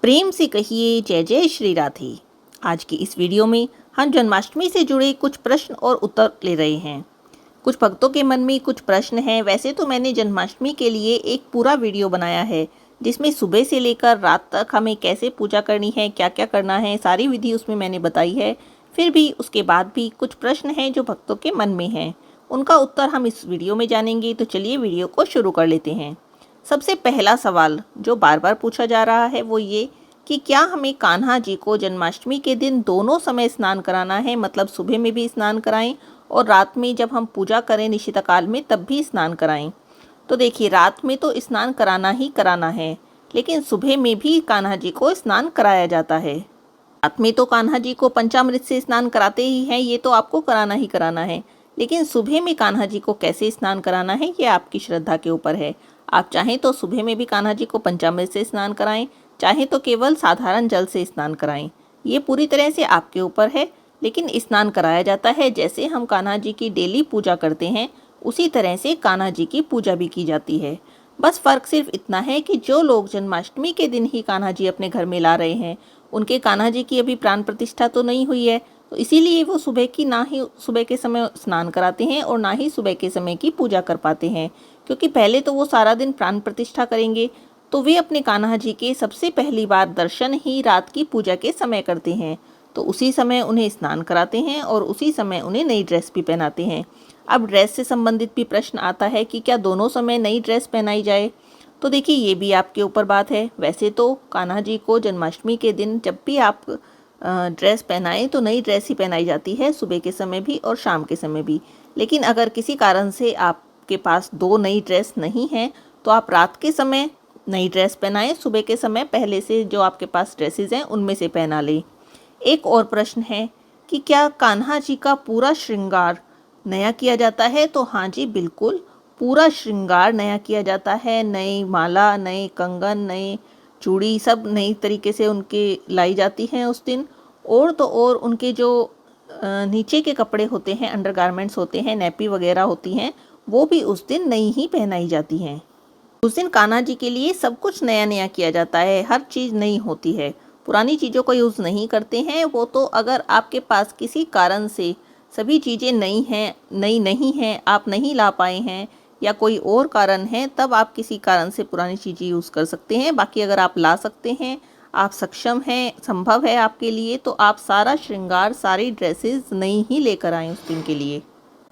प्रेम से कहिए जय जय श्री राधे। आज की इस वीडियो में हम जन्माष्टमी से जुड़े कुछ प्रश्न और उत्तर ले रहे हैं। कुछ भक्तों के मन में कुछ प्रश्न हैं। वैसे तो मैंने जन्माष्टमी के लिए एक पूरा वीडियो बनाया है जिसमें सुबह से लेकर रात तक हमें कैसे पूजा करनी है, क्या क्या करना है, सारी विधि उसमें मैंने बताई है। फिर भी उसके बाद भी कुछ प्रश्न हैं जो भक्तों के मन में हैं, उनका उत्तर हम इस वीडियो में जानेंगे। तो चलिए वीडियो को शुरू कर लेते हैं। सबसे पहला सवाल जो बार बार पूछा जा रहा है वो ये कि क्या हमें कान्हा जी को जन्माष्टमी के दिन दोनों समय स्नान कराना है, मतलब सुबह में भी स्नान कराएं और रात में जब हम पूजा करें निशिता में तब भी स्नान कराएं। तो देखिए, रात में तो स्नान कराना ही कराना है, लेकिन सुबह में भी कान्हा जी को स्नान कराया जाता है। रात में तो कान्हा जी को पंचामृत से स्नान कराते ही हैं, ये तो आपको कराना ही कराना है। लेकिन सुबह में कान्हा जी को कैसे स्नान कराना है ये आपकी श्रद्धा के ऊपर है। आप चाहें तो सुबह में भी कान्हा जी को पंचामृत से स्नान कराएं, चाहे तो केवल साधारण जल से स्नान कराएं। ये पूरी तरह से आपके ऊपर है, लेकिन स्नान कराया जाता है। जैसे हम कान्हा जी की डेली पूजा करते हैं उसी तरह से कान्हा जी की पूजा भी की जाती है। बस फ़र्क सिर्फ इतना है कि जो लोग जन्माष्टमी के दिन ही कान्हा जी अपने घर में ला रहे हैं उनके कान्हा जी की अभी प्राण प्रतिष्ठा तो नहीं हुई है, तो इसीलिए वो सुबह की ना ही सुबह के समय स्नान कराते हैं और ना ही सुबह के समय की पूजा कर पाते हैं। क्योंकि पहले तो वो सारा दिन प्राण प्रतिष्ठा करेंगे, तो वे अपने कान्हा जी के सबसे पहली बार दर्शन ही रात की पूजा के समय करते हैं। तो उसी समय उन्हें स्नान कराते हैं और उसी समय उन्हें नई ड्रेस भी पहनाते हैं। अब ड्रेस से संबंधित भी प्रश्न आता है कि क्या दोनों समय नई ड्रेस पहनाई जाए। तो देखिए, ये भी आपके ऊपर बात है। वैसे तो कान्हा जी को जन्माष्टमी के दिन जब भी आप ड्रेस पहनाएं तो नई ड्रेस ही पहनाई जाती है, सुबह के समय भी और शाम के समय भी। लेकिन अगर किसी कारण से आपके पास दो नई ड्रेस नहीं है तो आप रात के समय नई ड्रेस पहनाएं, सुबह के समय पहले से जो आपके पास ड्रेसेस हैं उनमें से पहना लें। एक और प्रश्न है कि क्या कान्हा जी का पूरा श्रृंगार नया किया जाता है। तो हाँ जी, बिल्कुल पूरा श्रृंगार नया किया जाता है। नई माला, नए कंगन, नए चूड़ी सब नई तरीके से उनके लाई जाती हैं उस दिन। और तो और उनके जो नीचे के कपड़े होते हैं, अंडरगारमेंट्स होते हैं, नैपी वगैरह होती हैं, वो भी उस दिन नई ही पहनाई जाती हैं। उस दिन कान्हा जी के लिए सब कुछ नया नया किया जाता है, हर चीज़ नई होती है। पुरानी चीज़ों का यूज़ नहीं करते हैं। वो तो अगर आपके पास किसी कारण से सभी चीज़ें नई हैं, नई नहीं हैं, आप नहीं ला पाए हैं या कोई और कारण है, तब आप किसी कारण से पुरानी चीज़ें यूज़ कर सकते हैं। बाकी अगर आप ला सकते हैं, आप सक्षम हैं, संभव है आपके लिए, तो आप सारा श्रृंगार, सारी ड्रेसेस नई ही लेकर आएँ उस दिन के लिए।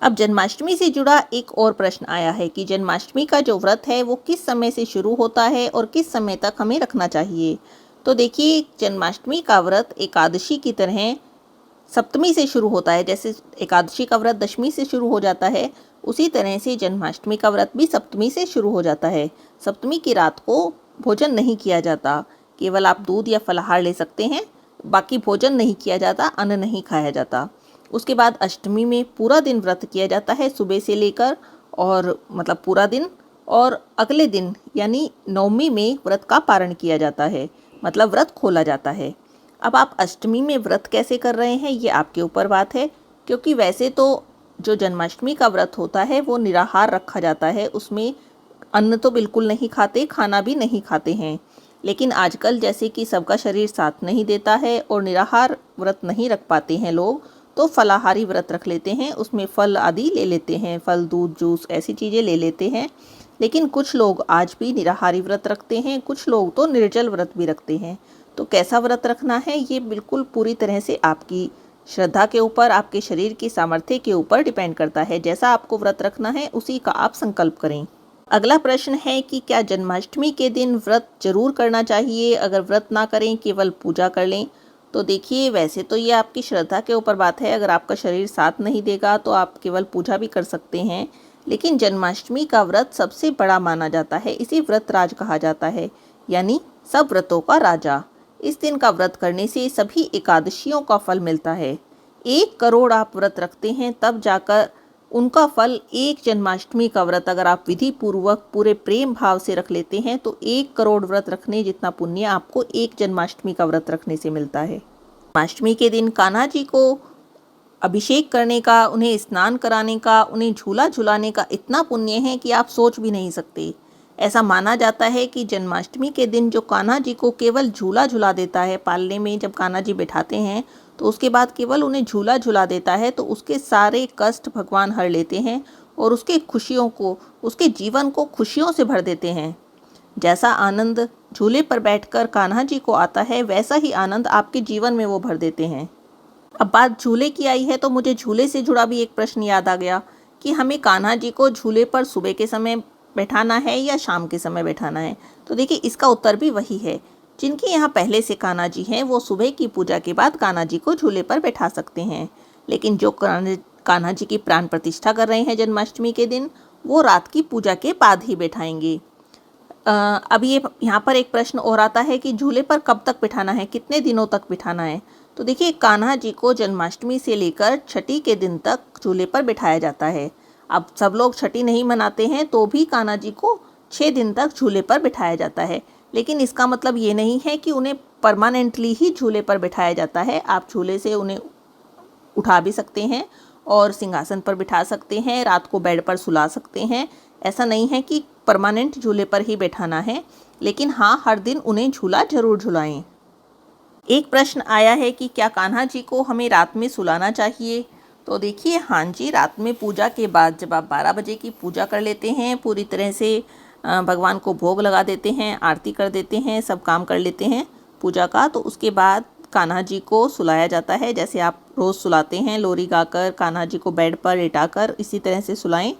अब जन्माष्टमी से जुड़ा एक और प्रश्न आया है कि जन्माष्टमी का जो व्रत है वो किस समय से शुरू होता है और किस समय तक हमें रखना चाहिए। तो देखिए, जन्माष्टमी का व्रत एकादशी की तरह सप्तमी से शुरू होता है। जैसे एकादशी का व्रत दशमी से शुरू हो जाता है, उसी तरह से जन्माष्टमी का व्रत भी सप्तमी से शुरू हो जाता है। सप्तमी की रात को भोजन नहीं किया जाता, केवल आप दूध या फलाहार ले सकते हैं, बाकी भोजन नहीं किया जाता, अन्न नहीं खाया जाता। उसके बाद अष्टमी में पूरा दिन व्रत किया जाता है, सुबह से लेकर और मतलब पूरा दिन, और अगले दिन यानी नवमी में व्रत का पारण किया जाता है, मतलब व्रत खोला जाता है। अब आप अष्टमी में व्रत कैसे कर रहे हैं ये आपके ऊपर बात है, क्योंकि वैसे तो जो जन्माष्टमी का व्रत होता है वो निराहार रखा जाता है, उसमें अन्न तो बिल्कुल नहीं खाते, खाना भी नहीं खाते हैं। लेकिन आजकल जैसे कि सबका शरीर साथ नहीं देता है और निराहार व्रत नहीं रख पाते हैं लोग, तो फलाहारी व्रत रख लेते हैं, उसमें फल आदि ले लेते हैं, फल, दूध, जूस ऐसी चीज़ें ले लेते हैं। लेकिन कुछ लोग आज भी निराहारी व्रत रखते हैं, कुछ लोग तो निर्जल व्रत भी रखते हैं। तो कैसा व्रत रखना है ये बिल्कुल पूरी तरह से आपकी श्रद्धा के ऊपर, आपके शरीर की सामर्थ्य के ऊपर डिपेंड करता है। जैसा आपको व्रत रखना है उसी का आप संकल्प करें। अगला प्रश्न है कि क्या जन्माष्टमी के दिन व्रत जरूर करना चाहिए, अगर व्रत ना करें केवल पूजा कर लें। तो देखिए, वैसे तो ये आपकी श्रद्धा के ऊपर बात है। अगर आपका शरीर साथ नहीं देगा तो आप केवल पूजा भी कर सकते हैं, लेकिन जन्माष्टमी का व्रत सबसे बड़ा माना जाता है, इसी व्रत राज कहा जाता है, यानी सब व्रतों का राजा। इस दिन का व्रत करने से सभी एकादशियों का फल मिलता है। 1 करोड़ आप व्रत रखते हैं तब जाकर उनका फल एक जन्माष्टमी का व्रत अगर आप विधि पूर्वक पूरे प्रेम भाव से रख लेते हैं तो 1 करोड़ व्रत रखने जितना पुण्य आपको एक जन्माष्टमी का व्रत रखने से मिलता है। जन्माष्टमी के दिन कान्हा जी को अभिषेक करने का, उन्हें स्नान कराने का, उन्हें झूला झुलाने का इतना पुण्य है कि आप सोच भी नहीं सकते। ऐसा माना जाता है कि जन्माष्टमी के दिन जो कान्हा जी को केवल झूला झुला देता है, पालने में जब कान्हा जी बिठाते हैं तो उसके बाद केवल उन्हें झूला झुला देता है, तो उसके सारे कष्ट भगवान हर लेते हैं और उसके जीवन को खुशियों से भर देते हैं। जैसा आनंद झूले पर बैठकर कान्हा जी को आता है, वैसा ही आनंद आपके जीवन में वो भर देते हैं। अब बात झूले की आई है तो मुझे झूले से जुड़ा भी एक प्रश्न याद आ गया कि हमें कान्हा जी को झूले पर सुबह के समय बैठाना है या शाम के समय बैठाना है। तो देखिए, इसका उत्तर भी वही है। जिनके यहाँ पहले से कान्हा जी हैं वो सुबह की पूजा के बाद कान्हा जी को झूले पर बैठा सकते हैं, लेकिन जो कान्हा जी की प्राण प्रतिष्ठा कर रहे हैं जन्माष्टमी के दिन, वो रात की पूजा के बाद ही बैठाएंगे। अब ये यहाँ पर एक प्रश्न और आता है कि झूले पर कब तक बिठाना है, कितने दिनों तक बिठाना है। तो देखिए, कान्हा जी को जन्माष्टमी से लेकर छठी के दिन तक झूले पर बिठाया जाता है। अब सब लोग छठी नहीं मनाते हैं तो भी कान्हा जी को 6 दिन तक झूले पर बिठाया जाता है, लेकिन इसका मतलब ये नहीं है कि उन्हें परमानेंटली ही झूले पर बिठाया जाता है। आप झूले से उन्हें उठा भी सकते हैं और सिंहासन पर बिठा सकते हैं, रात को बेड पर सुला सकते हैं। ऐसा नहीं है कि परमानेंट झूले पर ही बैठाना है, लेकिन हाँ, हर दिन उन्हें झूला जरूर झुलाएं। एक प्रश्न आया है कि क्या कान्हा जी को हमें रात में सुलाना चाहिए। तो देखिए, हाँ जी, रात में पूजा के बाद जब आप 12 बजे की पूजा कर लेते हैं, पूरी तरह से भगवान को भोग लगा देते हैं, आरती कर देते हैं, सब काम कर लेते हैं पूजा का, तो उसके बाद कान्हा जी को सुलाया जाता है। जैसे आप रोज़ सुलाते हैं लोरी गाकर कान्हा जी को बेड पर लेटाकर, इसी तरह से सुलाएं।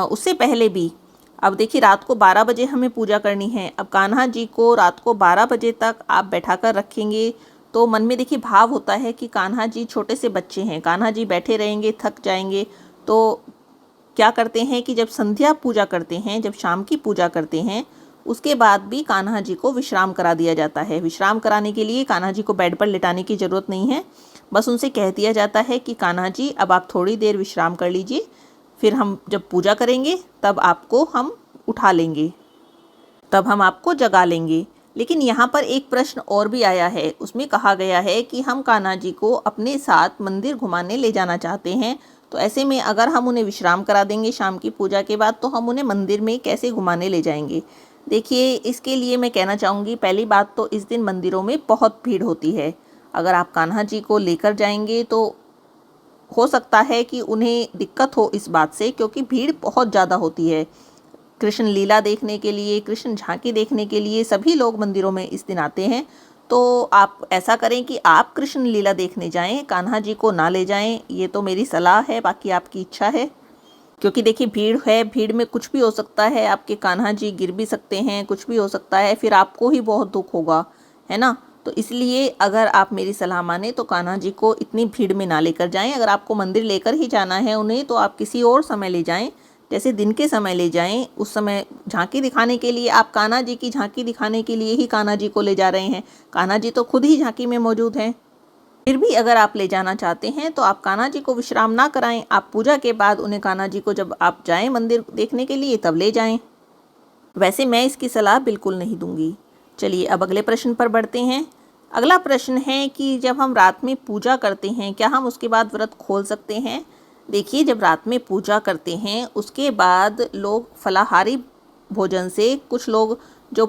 उससे पहले भी, अब देखिए, रात को 12 बजे हमें पूजा करनी है। अब कान्हा जी को रात को 12 बजे तक आप बैठा कर रखेंगे तो मन में देखिए भाव होता है कि कान्हा जी छोटे से बच्चे हैं, कान्हा जी बैठे रहेंगे, थक जाएंगे। तो क्या करते हैं कि जब संध्या पूजा करते हैं, जब शाम की पूजा करते हैं, उसके बाद भी कान्हा जी को विश्राम करा दिया जाता है। विश्राम कराने के लिए कान्हा जी को बेड पर लिटाने की ज़रूरत नहीं है, बस उनसे कह दिया जाता है कि कान्हा जी अब आप थोड़ी देर विश्राम कर लीजिए, फिर हम जब पूजा करेंगे तब आपको हम उठा लेंगे, तब हम आपको जगा लेंगे। लेकिन यहाँ पर एक प्रश्न और भी आया है, उसमें कहा गया है कि हम कान्हा जी को अपने साथ मंदिर घुमाने ले जाना चाहते हैं, तो ऐसे में अगर हम उन्हें विश्राम करा देंगे शाम की पूजा के बाद, तो हम उन्हें मंदिर में कैसे घुमाने ले जाएंगे। देखिए, इसके लिए मैं कहना चाहूँगी, पहली बात तो इस दिन मंदिरों में बहुत भीड़ होती है। अगर आप कान्हा जी को लेकर जाएंगे तो हो सकता है कि उन्हें दिक्कत हो इस बात से, क्योंकि भीड़ बहुत ज़्यादा होती है। कृष्ण लीला देखने के लिए, कृष्ण झांकी देखने के लिए सभी लोग मंदिरों में इस दिन आते हैं। तो आप ऐसा करें कि आप कृष्ण लीला देखने जाएं, कान्हा जी को ना ले जाएं। ये तो मेरी सलाह है, बाकी आपकी इच्छा है। क्योंकि देखिए, भीड़ है, भीड़ में कुछ भी हो सकता है, आपके कान्हा जी गिर भी सकते हैं, कुछ भी हो सकता है, फिर आपको ही बहुत दुख होगा, है ना। तो इसलिए अगर आप मेरी सलाह माने तो कान्हा जी को इतनी भीड़ में ना लेकर जाएं। अगर आपको मंदिर लेकर ही जाना है उन्हें, तो आप किसी और समय ले जाएं, जैसे दिन के समय ले जाएं। उस समय झांकी दिखाने के लिए, आप कान्हा जी की झांकी दिखाने के लिए ही कान्हा जी को ले जा रहे हैं, कान्हा जी तो खुद ही झांकी में मौजूद हैं। फिर भी अगर आप ले जाना चाहते हैं तो आप कान्हा जी को विश्राम ना कराएं, आप पूजा के बाद उन्हें कान्हा जी को जब आप जाएं मंदिर देखने के लिए तब ले जाएं। वैसे मैं इसकी सलाह बिल्कुल नहीं दूंगी। चलिए, अब अगले प्रश्न पर बढ़ते हैं। अगला प्रश्न है कि जब हम रात में पूजा करते हैं, क्या हम उसके बाद व्रत खोल सकते हैं। देखिए, जब रात में पूजा करते हैं उसके बाद लोग फलाहारी भोजन से, कुछ लोग जो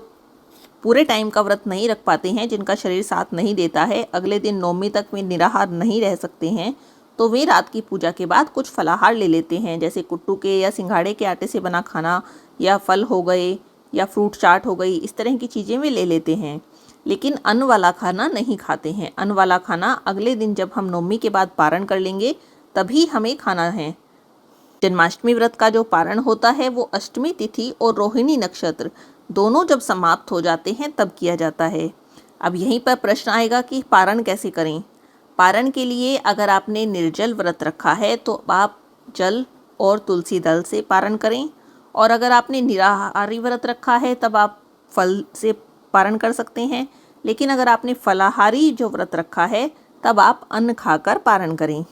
पूरे टाइम का व्रत नहीं रख पाते हैं, जिनका शरीर साथ नहीं देता है, अगले दिन नौमी तक वे निराहार नहीं रह सकते हैं, तो वे रात की पूजा के बाद कुछ फलाहार ले लेते हैं, जैसे कुट्टू के या सिंघाड़े के आटे से बना खाना, या फल हो गए, या फ्रूट चाट हो गई, इस तरह की चीज़ें वे ले लेते हैं। लेकिन अन्न वाला खाना नहीं खाते हैं। अन्न वाला खाना अगले दिन जब हम नौमी के बाद पारण कर लेंगे तभी हमें खाना है। जन्माष्टमी व्रत का जो पारण होता है वो अष्टमी तिथि और रोहिणी नक्षत्र दोनों जब समाप्त हो जाते हैं तब किया जाता है। अब यहीं पर प्रश्न आएगा कि पारण कैसे करें। पारण के लिए अगर आपने निर्जल व्रत रखा है तो आप जल और तुलसी दल से पारण करें, और अगर आपने निराहारी व्रत रखा है तब आप फल से पारण कर सकते हैं। लेकिन अगर आपने फलाहारी जो व्रत रखा है तब आप अन्न खाकर पारण करें।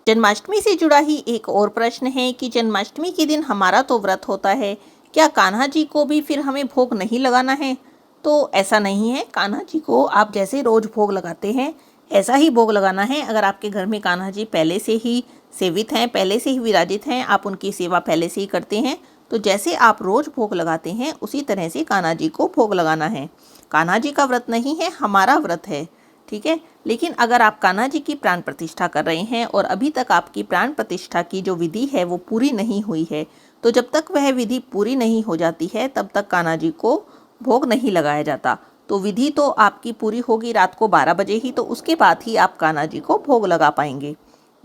जन्माष्टमी से जुड़ा ही एक और प्रश्न है कि जन्माष्टमी के दिन हमारा तो व्रत होता है, क्या कान्हा जी को भी फिर हमें भोग नहीं लगाना है। तो ऐसा नहीं है, कान्हा जी को आप जैसे रोज भोग लगाते हैं ऐसा ही भोग लगाना है। अगर आपके घर में कान्हा जी पहले से ही सेवित हैं, पहले से ही विराजित हैं, आप उनकी सेवा पहले से ही करते हैं, तो जैसे आप रोज़ भोग लगाते हैं उसी तरह से कान्हा जी को भोग लगाना है। कान्हा जी का व्रत नहीं है, हमारा व्रत है, ठीक है। लेकिन अगर आप कान्हा जी की प्राण प्रतिष्ठा कर रहे हैं और अभी तक आपकी प्राण प्रतिष्ठा की जो विधि है वो पूरी नहीं हुई है, तो जब तक वह विधि पूरी नहीं हो जाती है तब तक कान्हा जी को भोग नहीं लगाया जाता। तो विधि तो आपकी पूरी होगी रात को 12 बजे ही, तो उसके बाद ही आप कान्हा जी को भोग लगा पाएंगे।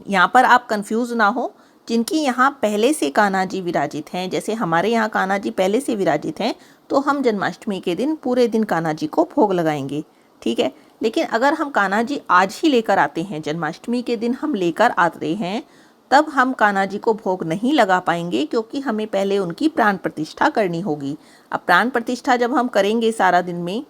यहाँ पर आप कंफ्यूज ना हो। जिनकी यहाँ पहले से कान्हा जी विराजित हैं, जैसे हमारे यहाँ कान्हा जी पहले से विराजित हैं, तो हम जन्माष्टमी के दिन पूरे दिन कान्हा जी को भोग लगाएंगे, ठीक है। लेकिन अगर हम कान्हा जी आज ही लेकर आते हैं, जन्माष्टमी के दिन हम लेकर आते हैं, तब हम कान्हा जी को भोग नहीं लगा पाएंगे, क्योंकि हमें पहले उनकी प्राण प्रतिष्ठा करनी होगी। अब प्राण प्रतिष्ठा जब हम करेंगे सारा दिन में,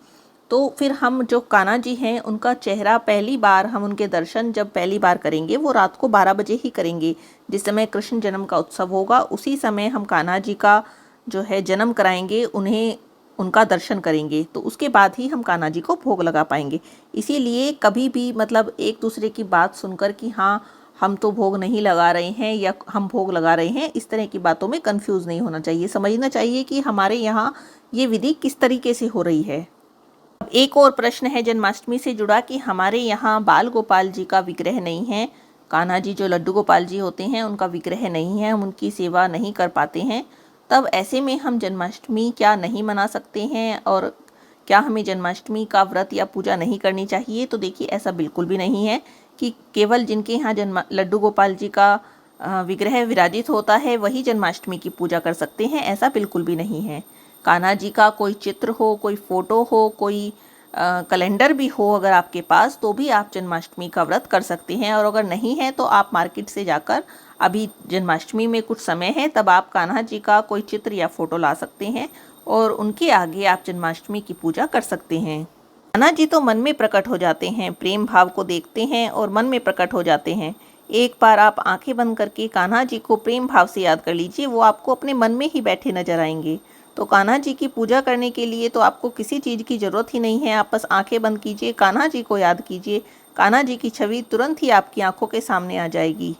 तो फिर हम जो कान्हा जी हैं उनका चेहरा पहली बार हम उनके दर्शन जब पहली बार करेंगे वो रात को 12 बजे ही करेंगे। जिस समय कृष्ण जन्म का उत्सव होगा उसी समय हम कान्हा जी का जो है जन्म कराएंगे, उन्हें उनका दर्शन करेंगे, तो उसके बाद ही हम कान्हा जी को भोग लगा पाएंगे। इसीलिए कभी भी मतलब एक दूसरे की बात सुनकर कि हाँ हम तो भोग नहीं लगा रहे हैं या हम भोग लगा रहे हैं, इस तरह की बातों में कंफ्यूज नहीं होना चाहिए। समझना चाहिए कि हमारे यहाँ ये विधि किस तरीके से हो रही है। एक और प्रश्न है जन्माष्टमी से जुड़ा कि हमारे यहाँ बाल गोपाल जी का विग्रह नहीं है। कान्हा जी जो लड्डू गोपाल जी होते हैं उनका विग्रह नहीं है, हम उनकी सेवा नहीं कर पाते हैं। तब ऐसे में हम जन्माष्टमी क्या नहीं मना सकते हैं और क्या हमें जन्माष्टमी का व्रत या पूजा नहीं करनी चाहिए? तो देखिए ऐसा बिल्कुल भी नहीं है कि केवल जिनके यहाँ लड्डू गोपाल जी का विग्रह विराजित होता है वही जन्माष्टमी की पूजा कर सकते हैं, ऐसा बिल्कुल भी नहीं है। कान्हा जी का कोई चित्र हो, कोई फ़ोटो हो, कोई कैलेंडर भी हो अगर आपके पास, तो भी आप जन्माष्टमी का व्रत कर सकते हैं। और अगर नहीं है तो आप मार्केट से जाकर, अभी जन्माष्टमी में कुछ समय है, तब आप कान्हा जी का कोई चित्र या फ़ोटो ला सकते हैं और उनके आगे आप जन्माष्टमी की पूजा कर सकते हैं। कान्हा जी तो मन में प्रकट हो जाते हैं, प्रेम भाव को देखते हैं और मन में प्रकट हो जाते हैं। एक बार आप आंखें बंद करके कान्हा जी को प्रेम भाव से याद कर लीजिए, वो आपको अपने मन में ही बैठे नजर आएंगे। तो कान्हा जी की पूजा करने के लिए तो आपको किसी चीज़ की ज़रूरत ही नहीं है, आप बस आंखें बंद कीजिए, कान्हा जी को याद कीजिए, कान्हा जी की छवि तुरंत ही आपकी आंखों के सामने आ जाएगी।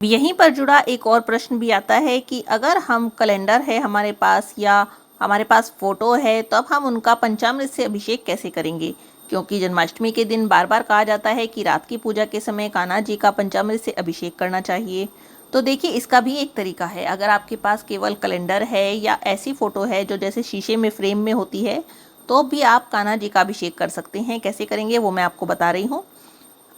यहीं पर जुड़ा एक और प्रश्न भी आता है कि अगर हम कैलेंडर है हमारे पास या हमारे पास फ़ोटो है, तो अब हम उनका पंचामृत से अभिषेक कैसे करेंगे? क्योंकि जन्माष्टमी के दिन बार बार कहा जाता है कि रात की पूजा के समय कान्हा जी का पंचामृत से अभिषेक करना चाहिए। तो देखिए इसका भी एक तरीका है। अगर आपके पास केवल कैलेंडर है या ऐसी फ़ोटो है जो जैसे शीशे में फ्रेम में होती है, तो भी आप कान्हा जी का अभिषेक कर सकते हैं। कैसे करेंगे वो मैं आपको बता रही हूँ।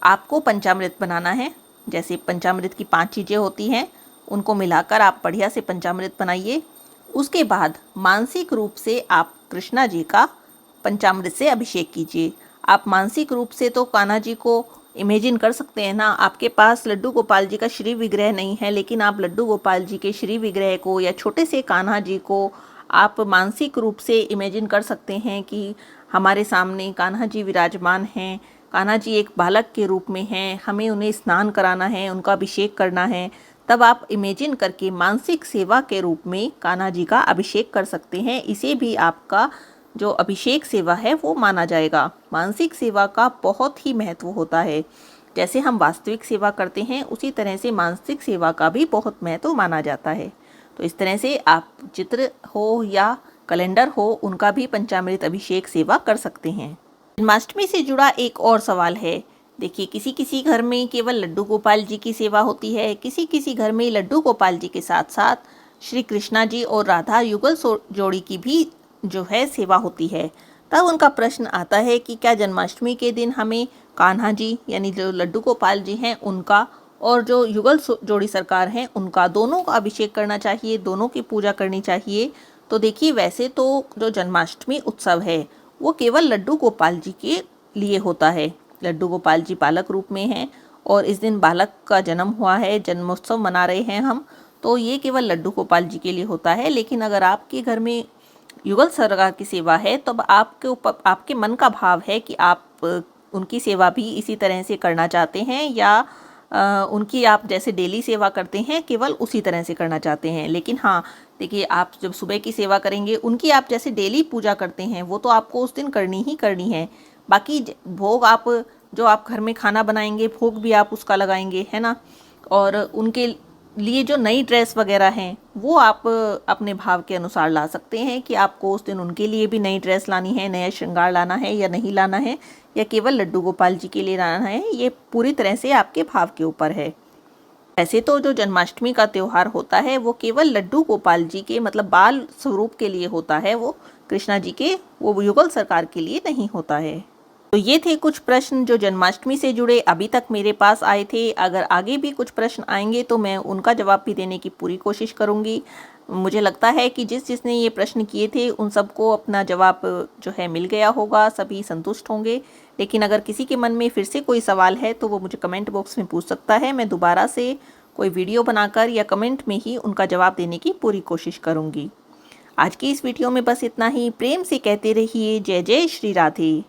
आपको पंचामृत बनाना है। जैसे पंचामृत की 5 चीज़ें होती हैं, उनको मिलाकर आप बढ़िया से पंचामृत बनाइए। उसके बाद मानसिक रूप से आप कृष्णा जी का पंचामृत से अभिषेक कीजिए। आप मानसिक रूप से तो कान्हा जी को इमेजिन कर सकते हैं ना। आपके पास लड्डू गोपाल जी का श्री विग्रह नहीं है, लेकिन आप लड्डू गोपाल जी के श्री विग्रह को या छोटे से कान्हा जी को आप मानसिक रूप से इमेजिन कर सकते हैं कि हमारे सामने कान्हा जी विराजमान हैं। कान्हा जी एक बालक के रूप में हैं, हमें उन्हें स्नान कराना है, उनका अभिषेक करना है। तब आप इमेजिन करके मानसिक सेवा के रूप में कान्हा जी का अभिषेक कर सकते हैं। इसे भी आपका जो अभिषेक सेवा है वो माना जाएगा। मानसिक सेवा का बहुत ही महत्व होता है। जैसे हम वास्तविक सेवा करते हैं उसी तरह से मानसिक सेवा का भी बहुत महत्व माना जाता है। तो इस तरह से आप चित्र हो या कैलेंडर हो, उनका भी पंचामृत अभिषेक सेवा कर सकते हैं। जन्माष्टमी से जुड़ा एक और सवाल है। देखिए किसी किसी घर में केवल लड्डू गोपाल जी की सेवा होती है, किसी किसी घर में लड्डू गोपाल जी के साथ साथ श्री कृष्णा जी और राधा युगल जोड़ी की भी जो है सेवा होती है। तब उनका प्रश्न आता है कि क्या जन्माष्टमी के दिन हमें कान्हा जी यानी जो लड्डू गोपाल जी हैं उनका और जो युगल जोड़ी सरकार हैं उनका दोनों का अभिषेक करना चाहिए, दोनों की पूजा करनी चाहिए? तो देखिए वैसे तो जो जन्माष्टमी उत्सव है वो केवल लड्डू गोपाल जी के लिए होता है। लड्डू गोपाल जी बालक रूप में हैं और इस दिन बालक का जन्म हुआ है, जन्मोत्सव मना रहे हैं हम, तो ये केवल लड्डू गोपाल जी के लिए होता है। लेकिन अगर आपके घर में युगल सरकार की सेवा है तो आपके ऊपर आपके मन का भाव है कि आप उनकी सेवा भी इसी तरह से करना चाहते हैं या उनकी आप जैसे डेली सेवा करते हैं केवल उसी तरह से करना चाहते हैं। लेकिन हाँ देखिए, आप जब सुबह की सेवा करेंगे उनकी आप जैसे डेली पूजा करते हैं वो तो आपको उस दिन करनी ही करनी है। बाकी भोग आप जो आप घर में खाना बनाएंगे भोग भी आप उसका लगाएंगे, है ना। और उनके लिए जो नई ड्रेस वगैरह हैं वो आप अपने भाव के अनुसार ला सकते हैं कि आपको उस दिन उनके लिए भी नई ड्रेस लानी है, नया श्रृंगार लाना है या नहीं लाना है, या केवल लड्डू गोपाल जी के लिए लाना है। ये पूरी तरह से आपके भाव के ऊपर है। वैसे तो जो जन्माष्टमी का त्यौहार होता है वो केवल लड्डू गोपाल जी के मतलब बाल स्वरूप के लिए होता है, वो कृष्णा जी के वो युगल सरकार के लिए नहीं होता है। तो ये थे कुछ प्रश्न जो जन्माष्टमी से जुड़े अभी तक मेरे पास आए थे। अगर आगे भी कुछ प्रश्न आएंगे तो मैं उनका जवाब भी देने की पूरी कोशिश करूंगी। मुझे लगता है कि जिसने ये प्रश्न किए थे उन सबको अपना जवाब जो है मिल गया होगा, सभी संतुष्ट होंगे। लेकिन अगर किसी के मन में फिर से कोई सवाल है तो वो मुझे कमेंट बॉक्स में पूछ सकता है। मैं दोबारा से कोई वीडियो बनाकर या कमेंट में ही उनका जवाब देने की पूरी कोशिश करूंगी। आज की इस वीडियो में बस इतना ही। प्रेम से कहते रहिए जय जय श्री राधे।